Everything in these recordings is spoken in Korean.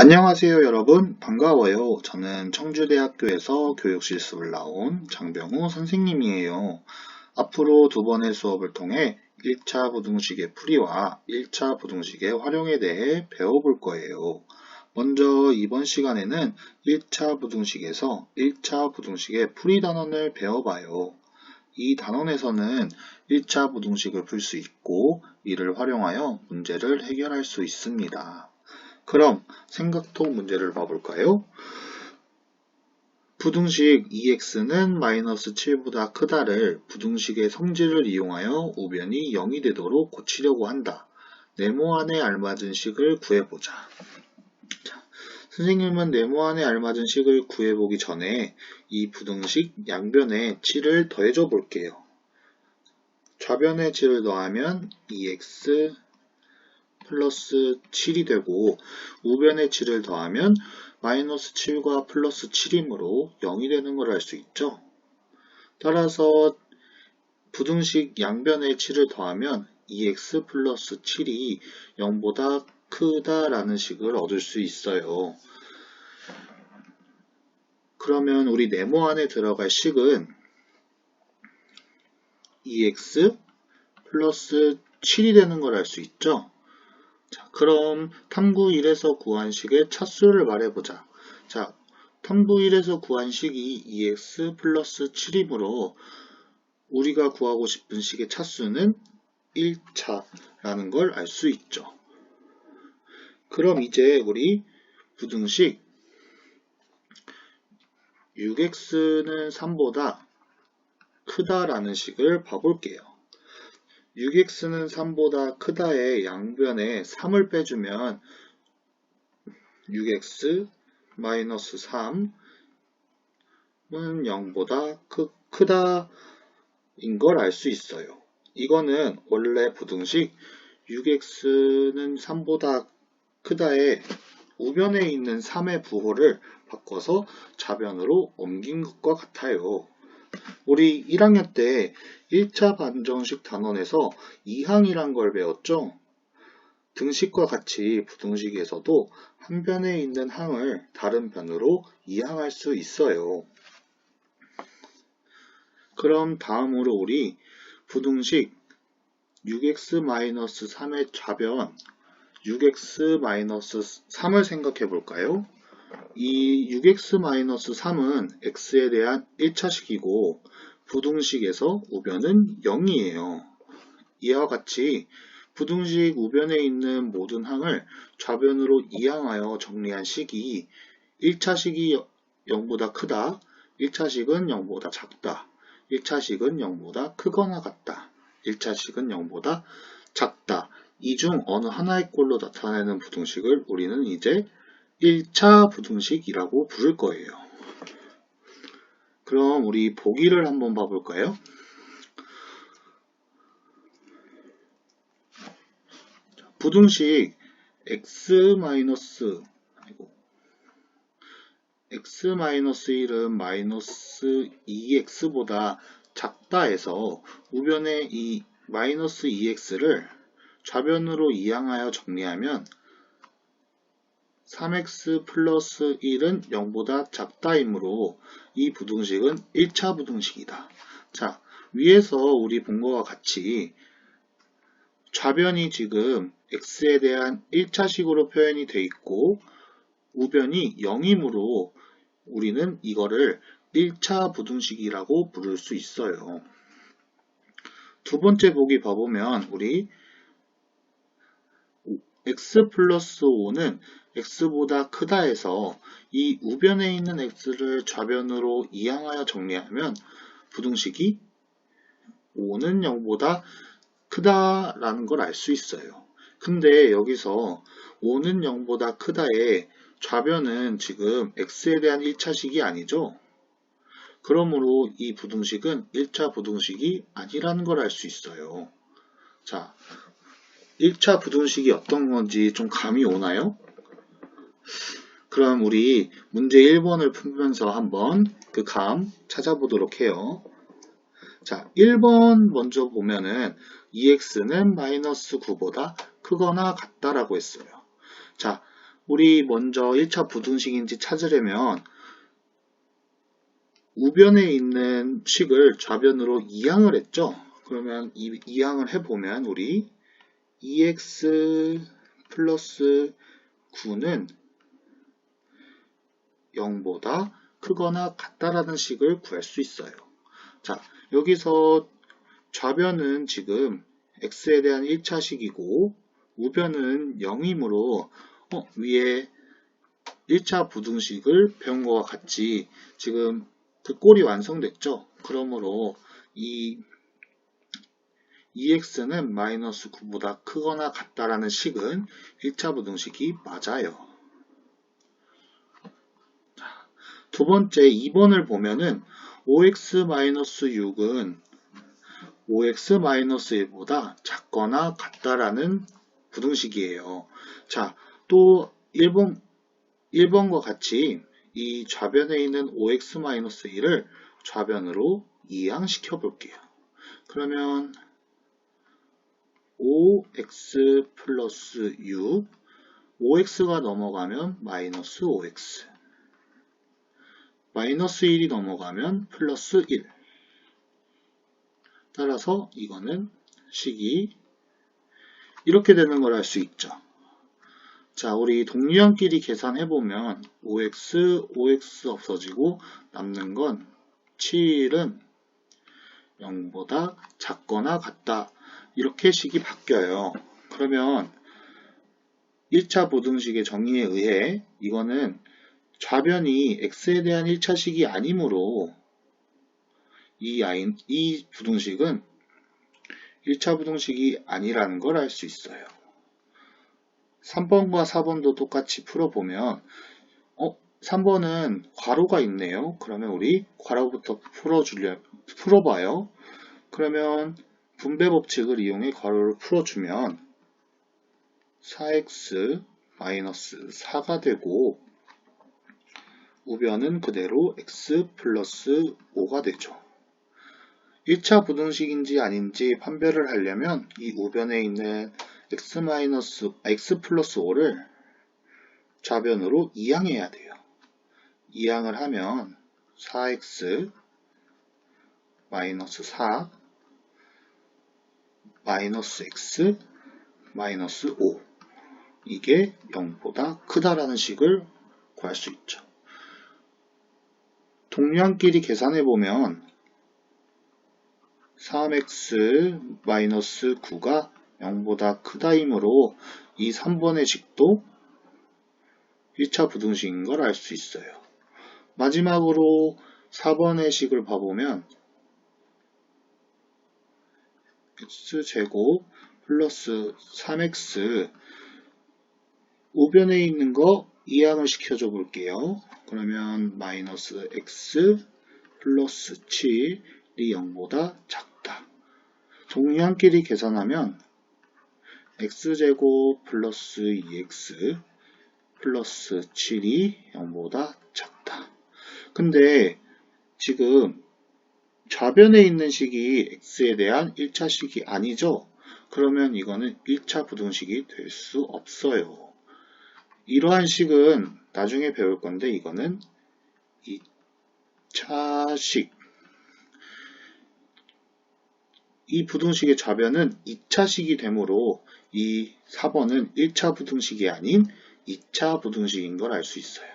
안녕하세요 여러분, 반가워요. 저는 청주대학교에서 교육실습을 나온 장병우 선생님이에요. 앞으로 두 번의 수업을 통해 1차 부등식의 풀이와 1차 부등식의 활용에 대해 배워볼 거예요. 먼저 이번 시간에는 1차 부등식에서 1차 부등식의 풀이 단원을 배워봐요. 이 단원에서는 1차 부등식을 풀 수 있고 이를 활용하여 문제를 해결할 수 있습니다. 그럼 생각통 문제를 봐볼까요? 부등식 2x는 마이너스 7보다 크다를 부등식의 성질을 이용하여 우변이 0이 되도록 고치려고 한다. 네모안에 알맞은 식을 구해보자. 자, 선생님은 네모안에 알맞은 식을 구해보기 전에 이 부등식 양변에 7을 더해줘 볼게요. 좌변에 7을 더하면 2x 플러스 7이 되고 우변에 7을 더하면 마이너스 7과 플러스 7이므로 0이 되는 걸 알 수 있죠. 따라서 부등식 양변에 7을 더하면 2x 플러스 7이 0보다 크다라는 식을 얻을 수 있어요. 그러면 우리 네모 안에 들어갈 식은 2x 플러스 7이 되는 걸 알 수 있죠. 자, 그럼 탐구 1에서 구한 식의 차수를 말해보자. 자, 탐구 1에서 구한 식이 2x 플러스 7이므로 우리가 구하고 싶은 식의 차수는 1차라는 걸 알 수 있죠. 그럼 이제 우리 부등식 6x는 3보다 크다라는 식을 봐볼게요. 6x는 3보다 크다의 양변에 3을 빼주면 6x 마이너스 3은 0보다 크다인 걸 알 수 있어요. 이거는 원래 부등식 6x는 3보다 크다의 우변에 있는 3의 부호를 바꿔서 좌변으로 옮긴 것과 같아요. 우리 1학년 때 1차 반정식 단원에서 2항이란 걸 배웠죠? 등식과 같이 부등식에서도 한 변에 있는 항을 다른 변으로 이항할 수 있어요. 그럼 다음으로 우리 부등식 6x-3의 좌변 6x-3을 생각해 볼까요? 이 6x-3은 x에 대한 1차식이고 부등식에서 우변은 0이에요. 이와 같이 부등식 우변에 있는 모든 항을 좌변으로 이항하여 정리한 식이 1차식이 0보다 크다, 1차식은 0보다 작다, 1차식은 0보다 크거나 같다, 1차식은 0보다 작다. 이 중 어느 하나의 꼴로 나타내는 부등식을 우리는 이제 1차 부등식이라고 부를 거예요. 그럼 우리 보기를 한번 봐볼까요? 부등식 x-1은 마이너스 2x보다 작다 해서 우변에 이 마이너스 2x를 좌변으로 이항하여 정리하면 3x 플러스 1은 0보다 작다이므로 이 부등식은 1차 부등식이다. 자, 위에서 우리 본 것과 같이 좌변이 지금 x에 대한 1차식으로 표현이 되어 있고 우변이 0이므로 우리는 이거를 1차 부등식이라고 부를 수 있어요. 두 번째 보기 봐보면 우리 x 플러스 5는 x보다 크다 해서 이 우변에 있는 x를 좌변으로 이항하여 정리하면 부등식이 5는 0보다 크다라는 걸 알 수 있어요. 근데 여기서 5는 0보다 크다의 좌변은 지금 x에 대한 1차식이 아니죠. 그러므로 이 부등식은 1차 부등식이 아니라는 걸 알 수 있어요. 자, 1차 부등식이 어떤 건지 좀 감이 오나요? 그럼 우리 문제 1번을 풀면서 한번 그 감 찾아보도록 해요. 자, 1번 먼저 보면은 2x는 마이너스 9보다 크거나 같다라고 했어요. 자, 우리 먼저 1차 부등식인지 찾으려면 우변에 있는 식을 좌변으로 이항을 했죠. 그러면 이항을 해보면 우리 2x 플러스 9는 0보다 크거나 같다라는 식을 구할 수 있어요. 자, 여기서 좌변은 지금 x에 대한 1차식이고 우변은 0이므로 위에 1차 부등식을 배운 것과 같이 지금 그 꼴이 완성됐죠. 그러므로 이 2x는 마이너스 9보다 크거나 같다라는 식은 1차 부등식이 맞아요. 두 번째 2번을 보면은 5x-6은 5x-1보다 작거나 같다라는 부등식이에요. 자, 또 1번과 같이 이 좌변에 있는 5x-1을 좌변으로 이항시켜 볼게요. 그러면 5x 플러스 6, 5x가 넘어가면 마이너스 5x, 마이너스 1이 넘어가면 플러스 1. 따라서 이거는 식이 이렇게 되는 걸 알 수 있죠. 자, 우리 동류항끼리 계산해보면 5x 없어지고 남는 건 7은 0보다 작거나 같다. 이렇게 식이 바뀌어요. 그러면 1차 부등식의 정의에 의해 이거는 좌변이 x에 대한 1차식이 아니므로 이 부등식은 1차 부등식이 아니라는 걸 알 수 있어요. 3번과 4번도 똑같이 풀어보면 3번은 괄호가 있네요. 그러면 우리 괄호부터 풀어봐요. 그러면 분배 법칙을 이용해 괄호를 풀어주면 4x 마이너스 4가 되고 우변은 그대로 x 플러스 5가 되죠. 1차 부등식인지 아닌지 판별을 하려면 이 우변에 있는 x 플러스 5를 좌변으로 이항해야 돼요. 이항을 하면 4x 마이너스 4 마이너스 x 마이너스 5 이게 0보다 크다라는 식을 구할 수 있죠. 동류항끼리 계산해보면 3x 마이너스 9가 0보다 크다이므로 이 3번의 식도 1차 부등식인 걸 알 수 있어요. 마지막으로 4번의 식을 봐보면 x제곱 플러스 3x 우변에 있는 거 이항을 시켜줘 볼게요. 그러면 마이너스 x 플러스 7이 0보다 작다. 동류항끼리 계산하면 x제곱 플러스 2x 플러스 7이 0보다 작다. 근데 지금 좌변에 있는 식이 x에 대한 1차식이 아니죠? 그러면 이거는 1차 부등식이 될 수 없어요. 이러한 식은 나중에 배울 건데 이거는 2차식. 이 부등식의 좌변은 2차식이 되므로 이 4번은 1차 부등식이 아닌 2차 부등식인 걸 알 수 있어요.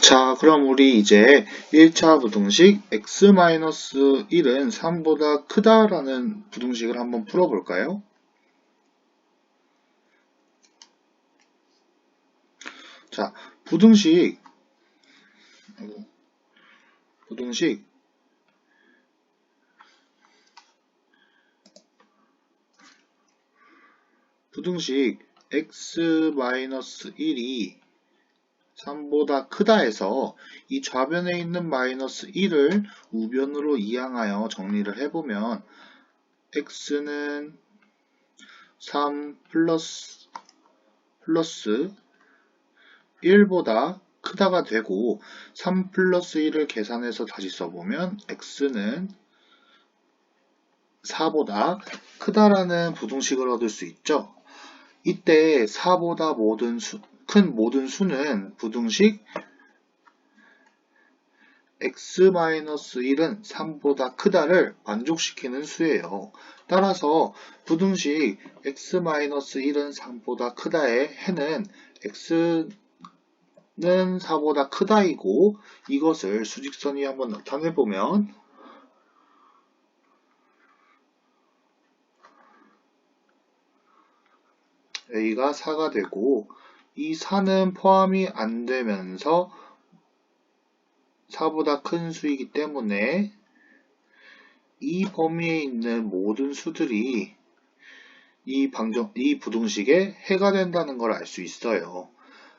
자, 그럼 우리 이제 1차 부등식 x-1은 3보다 크다라는 부등식을 한번 풀어볼까요? 자, 부등식 x-1이 3보다 크다 해서 이 좌변에 있는 마이너스 1을 우변으로 이항하여 정리를 해보면 x는 3 플러스 1보다 크다가 되고 3 플러스 1을 계산해서 다시 써보면 x는 4보다 크다라는 부등식을 얻을 수 있죠. 이때 4보다 큰 모든 수는 부등식 x-1은 3보다 크다를 만족시키는 수예요. 따라서 부등식 x-1은 3보다 크다의 해는 x는 4보다 크다이고, 이것을 수직선 위에 한번 나타내보면 a가 4가 되고, 이 4는 포함이 안 되면서 4보다 큰 수이기 때문에 이 범위에 있는 모든 수들이 이 부등식의 해가 된다는 걸 알 수 있어요.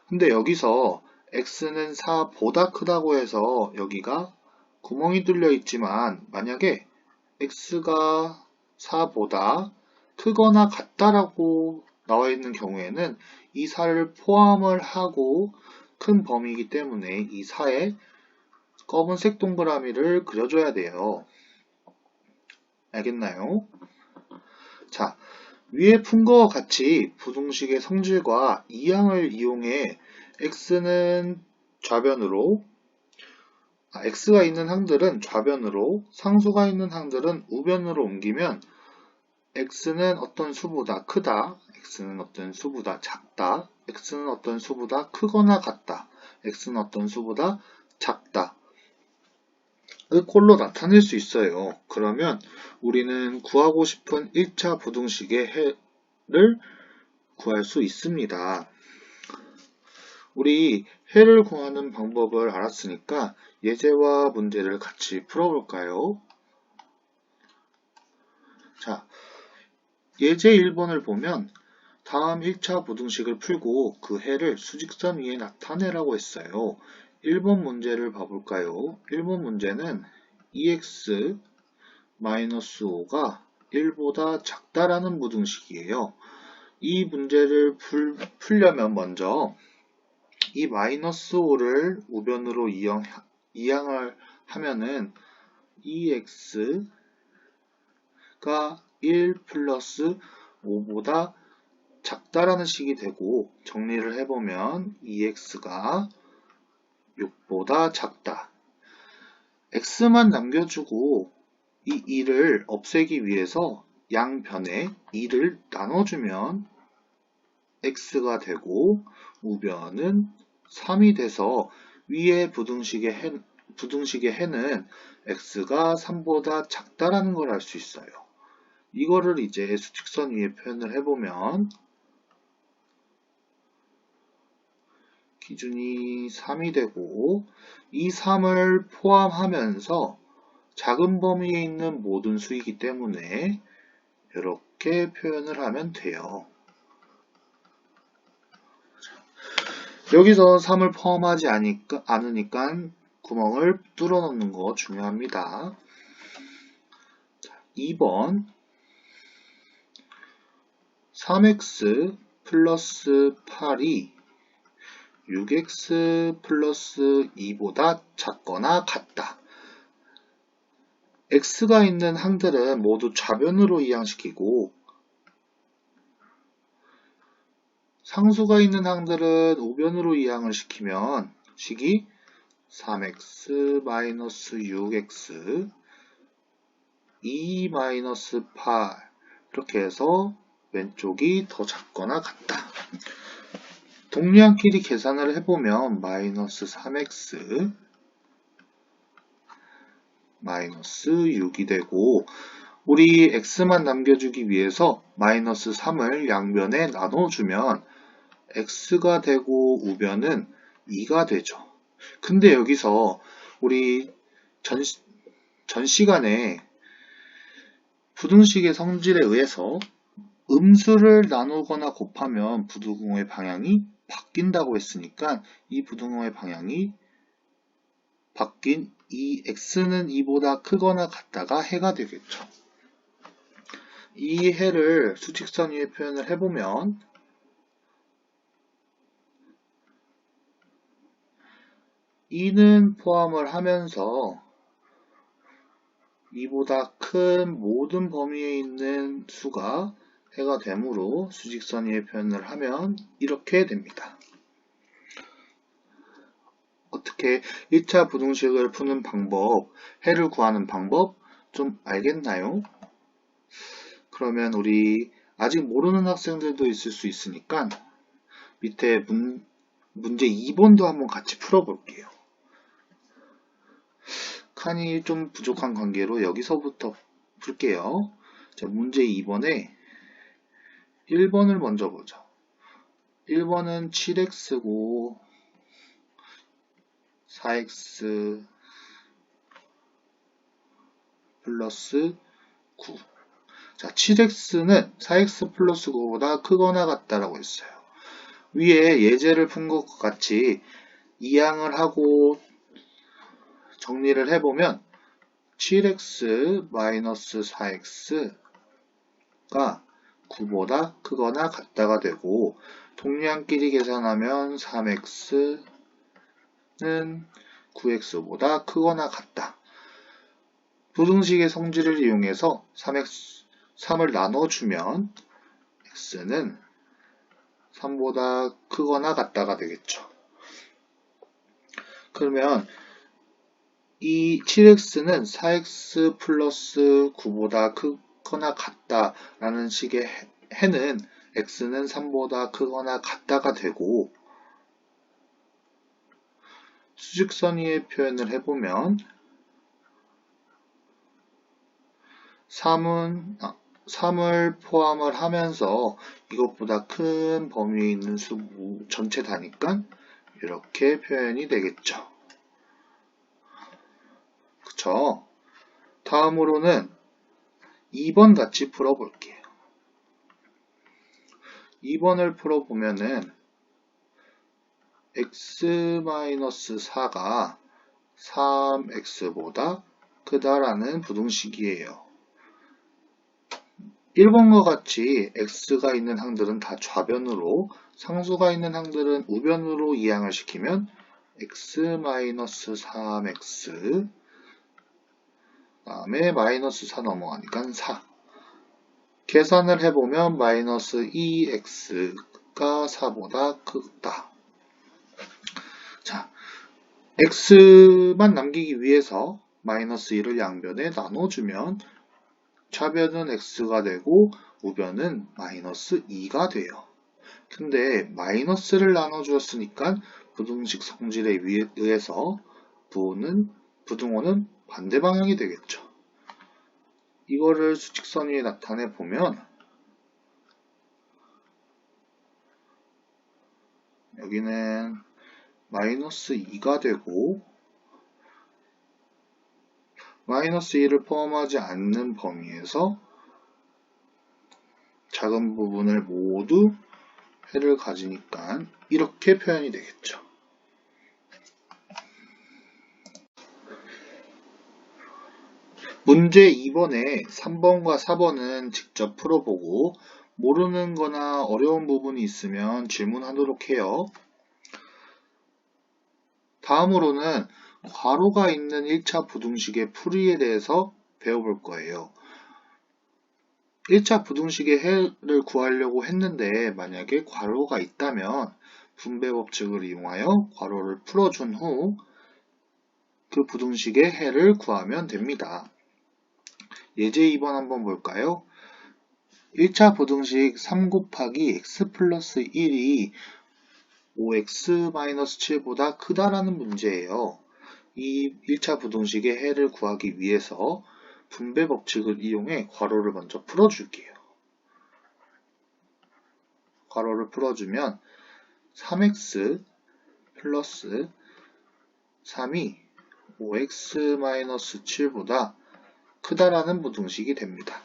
근데 여기서 x는 4보다 크다고 해서 여기가 구멍이 뚫려 있지만, 만약에 x가 4보다 크거나 같다라고 나와 있는 경우에는 이 4를 포함을 하고 큰 범위이기 때문에 이 4에 검은색 동그라미를 그려줘야 돼요. 알겠나요? 자, 위에 푼 것과 같이 부등식의 성질과 이항을 이용해 x는 좌변으로, x가 있는 항들은 좌변으로, 상수가 있는 항들은 우변으로 옮기면 x는 어떤 수보다 크다, x는 어떤 수보다 작다, x는 어떤 수보다 크거나 같다, x는 어떤 수보다 작다 을 꼴로 나타낼 수 있어요. 그러면 우리는 구하고 싶은 1차 부등식의 해를 구할 수 있습니다. 우리 해를 구하는 방법을 알았으니까 예제와 문제를 같이 풀어볼까요? 자, 예제 1번을 보면 다음 1차 부등식을 풀고 그 해를 수직선 위에 나타내라고 했어요. 1번 문제를 봐볼까요? 1번 문제는 2x-5가 1보다 작다라는 부등식이에요. 이 문제를 풀려면 먼저 이 -5를 우변으로 이항을 하면은 2x가 1 플러스 5보다 작다라는 식이 되고, 정리를 해보면 2x가 6보다 작다. x만 남겨주고 이 2를 없애기 위해서 양변에 2를 나눠주면 x가 되고, 우변은 3이 돼서 위에 부등식의 해는 x가 3보다 작다라는 걸 알 수 있어요. 이거를 이제 수직선 위에 표현을 해보면 기준이 3이 되고, 이 3을 포함하면서 작은 범위에 있는 모든 수이기 때문에 이렇게 표현을 하면 돼요. 여기서 3을 포함하지 않으니까 구멍을 뚫어 넣는 거 중요합니다. 2번 3x 플러스 8이 6x 플러스 2보다 작거나 같다. x가 있는 항들은 모두 좌변으로 이항시키고, 상수가 있는 항들은 우변으로 이항을 시키면 식이 3x-6x 2-8 이렇게 해서 왼쪽이 더 작거나 같다. 동량끼리 계산을 해보면 -3x -6이 되고, 우리 x만 남겨주기 위해서 -3을 양변에 나눠주면 x가 되고 우변은 2가 되죠. 근데 여기서 우리 전 시간에 부등식의 성질에 의해서 음수를 나누거나 곱하면 부등호의 방향이 바뀐다고 했으니까 이 부등호의 방향이 바뀐 이 x는 2보다 크거나 같다가 해가 되겠죠. 이 해를 수직선 위에 표현을 해보면 2는 포함을 하면서 2보다 큰 모든 범위에 있는 수가 해가 되므로 수직선의 표현을 하면 이렇게 됩니다. 어떻게 1차 부등식을 푸는 방법, 해를 구하는 방법 좀 알겠나요? 그러면 우리 아직 모르는 학생들도 있을 수 있으니까 밑에 문제 2번도 한번 같이 풀어볼게요. 칸이 좀 부족한 관계로 여기서부터 풀게요. 자, 문제 2번에 1번을 먼저 보죠. 1번은 7x고 4x 플러스 9. 자, 7x는 4x 플러스 9보다 크거나 같다라고 했어요. 위에 예제를 푼 것과 같이 이항을 하고 정리를 해보면 7x 마이너스 4x가 9보다 크거나 같다가 되고 동량끼리 계산하면 3x는 9x보다 크거나 같다. 부등식의 성질을 이용해서 3을 나눠주면 x는 3보다 크거나 같다가 되겠죠. 그러면 이 7x는 4x 플러스 9보다 크거나 같다라는 식의 해는 x는 3보다 크거나 같다가 되고 수직선 위의 표현을 해보면 3을 포함을 하면서 이것보다 큰 범위에 있는 수 전체 다니까 이렇게 표현이 되겠죠. 그쵸? 다음으로는 2번 같이 풀어볼게요. 2번을 풀어보면은 x-4가 3x보다 크다라는 부등식이에요. 1번과 같이 x가 있는 항들은 다 좌변으로, 상수가 있는 항들은 우변으로 이항을 시키면 x-3x 다음에 마이너스 4 넘어가니까 4. 계산을 해보면 마이너스 2x가 4보다 크다. 자, x만 남기기 위해서 마이너스 2를 양변에 나눠주면 좌변은 x가 되고 우변은 마이너스 2가 돼요. 근데 마이너스를 나눠주었으니까 부등식 성질에 의해서 부등호는 반대 방향이 되겠죠. 이거를 수직선 위에 나타내 보면 여기는 마이너스 2가 되고 마이너스 2를 포함하지 않는 범위에서 작은 부분을 모두 해를 가지니까 이렇게 표현이 되겠죠. 문제 2번에 3번과 4번은 직접 풀어보고 모르는 거나 어려운 부분이 있으면 질문하도록 해요. 다음으로는 괄호가 있는 1차 부등식의 풀이에 대해서 배워볼 거예요. 1차 부등식의 해를 구하려고 했는데 만약에 괄호가 있다면 분배 법칙을 이용하여 괄호를 풀어준 후 그 부등식의 해를 구하면 됩니다. 예제 2번 한번 볼까요? 1차 부등식 3 곱하기 x 플러스 1이 5x-7보다 크다라는 문제예요. 이 1차 부등식의 해를 구하기 위해서 분배 법칙을 이용해 괄호를 먼저 풀어줄게요. 괄호를 풀어주면 3x 플러스 3이 5x-7보다 크다라는 부등식이 됩니다.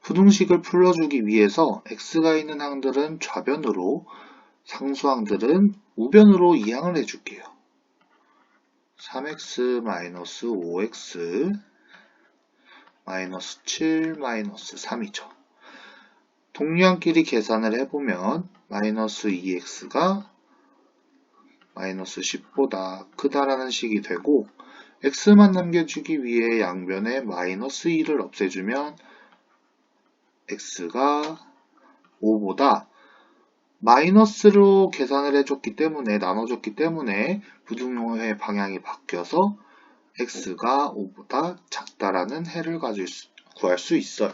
부등식을 풀어주기 위해서 x가 있는 항들은 좌변으로, 상수항들은 우변으로 이항을 해줄게요. 3x-5x -7 -3이죠. 동량끼리 계산을 해보면 마이너스 2x가 마이너스 10보다 크다라는 식이 되고 x만 남겨주기 위해 양변에 마이너스 2를 없애주면 x가 5보다 마이너스로 계산을 해줬기 때문에 나눠줬기 때문에 부등호의 방향이 바뀌어서 x가 5보다 작다라는 해를 구할 수 있어요.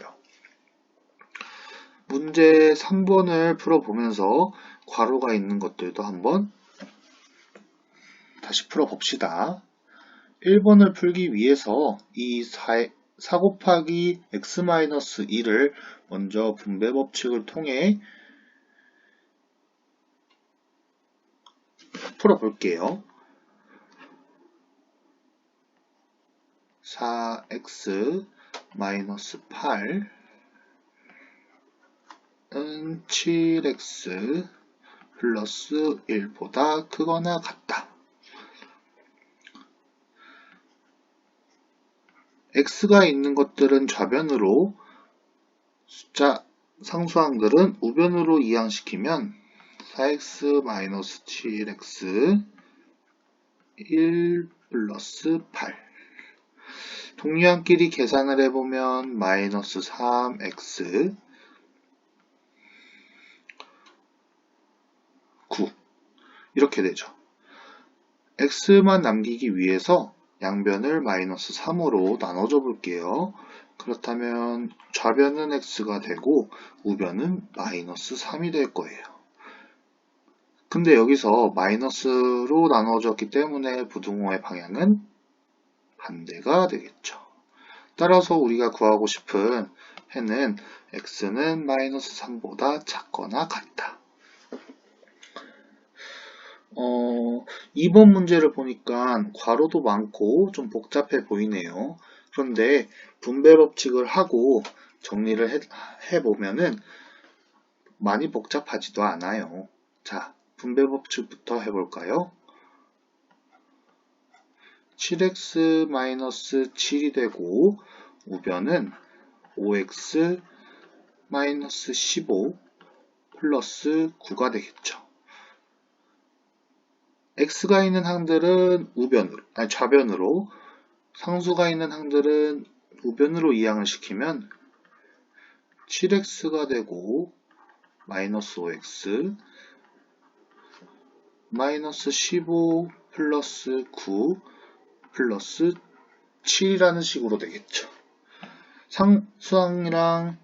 문제 3번을 풀어보면서 괄호가 있는 것들도 한번 다시 풀어봅시다. 1번을 풀기 위해서 이 4 곱하기 x-2를 먼저 분배 법칙을 통해 풀어볼게요. 4x-8은 7x 플러스 1보다 크거나 같다. x가 있는 것들은 좌변으로, 숫자 상수항들은 우변으로 이항시키면 4x-7x 1 플러스 8. 동류항끼리 계산을 해보면 마이너스 3x 9 이렇게 되죠. x만 남기기 위해서 양변을 마이너스 3으로 나눠줘 볼게요. 그렇다면 좌변은 x가 되고 우변은 마이너스 3이 될 거예요. 근데 여기서 마이너스로 나눠졌기 때문에 부등호의 방향은 반대가 되겠죠. 따라서 우리가 구하고 싶은 해는 x는 마이너스 3보다 작거나 같다. 2번 문제를 보니까 괄호도 많고 좀 복잡해 보이네요. 그런데 분배 법칙을 하고 정리를 해보면은 많이 복잡하지도 않아요. 자, 분배 법칙부터 해볼까요? 7x-7이 되고 우변은 5x-15 플러스 9가 되겠죠. x가 있는 항들은 좌변으로, 상수가 있는 항들은 우변으로 이항을 시키면 7x가 되고 마이너스 5x 마이너스 15 플러스 9 플러스 7이라는 식으로 되겠죠. 상수항이랑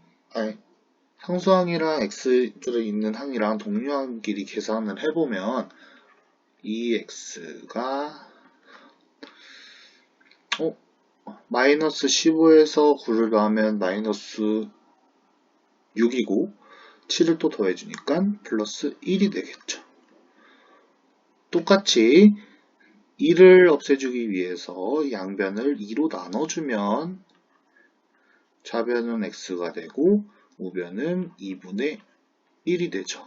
x들이 있는 항이랑 동류항끼리 계산을 해보면 2x가 마이너스 15에서 9를 더하면 마이너스 6이고 7을 또 더해주니까 플러스 1이 되겠죠. 똑같이 2를 없애주기 위해서 양변을 2로 나눠주면 좌변은 x가 되고 우변은 2분의 1이 되죠.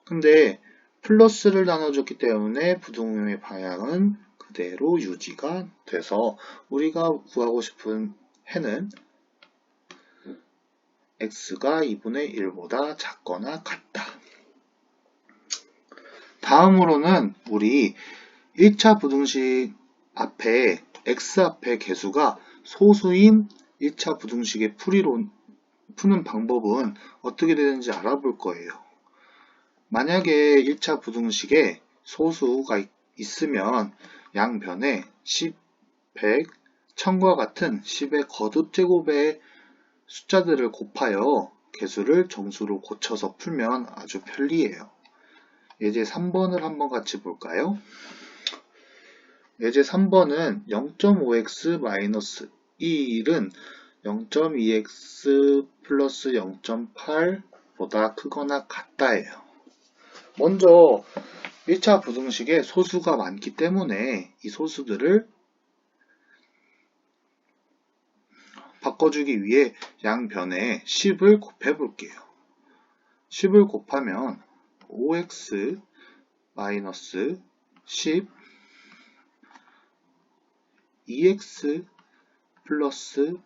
근데 플러스를 나눠줬기 때문에 부등호의 방향은 그대로 유지가 돼서 우리가 구하고 싶은 해는 x가 2분의 1보다 작거나 같다. 다음으로는 우리 1차 부등식 앞에 x 앞에 개수가 소수인 1차 부등식의 푸는 방법은 어떻게 되는지 알아볼 거예요. 만약에 1차 부등식에 소수가 있으면 양변에 10, 100, 1000과 같은 10의 거듭제곱의 숫자들을 곱하여 개수를 정수로 고쳐서 풀면 아주 편리해요. 예제 3번을 한번 같이 볼까요? 예제 3번은 0.5x-1은 0.2x 플러스 0.8보다 크거나 같다예요. 먼저 1차 부등식에 소수가 많기 때문에 이 소수들을 바꿔주기 위해 양변에 10을 곱해 볼게요. 10을 곱하면 5x 마이너스 10 2x 플러스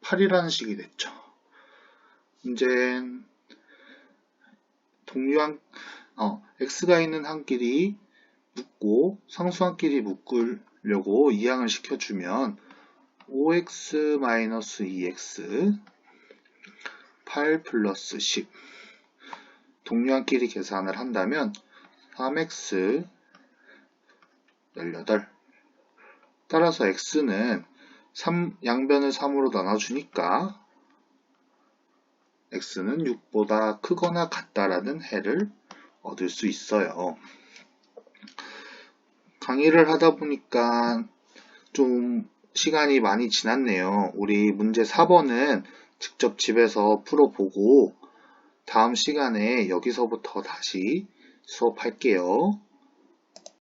8이라는 식이 됐죠. 이제 x가 있는 항끼리 묶고 상수항끼리 묶을 요거 이항을 시켜주면 5x-2x 8 플러스 10 동류한끼리 계산을 한다면 3x 18 따라서 x는 양변을 3으로 나눠주니까 x는 6보다 크거나 같다라는 해를 얻을 수 있어요. 강의를 하다 보니까 좀 시간이 많이 지났네요. 우리 문제 4번은 직접 집에서 풀어보고 다음 시간에 여기서부터 다시 수업할게요.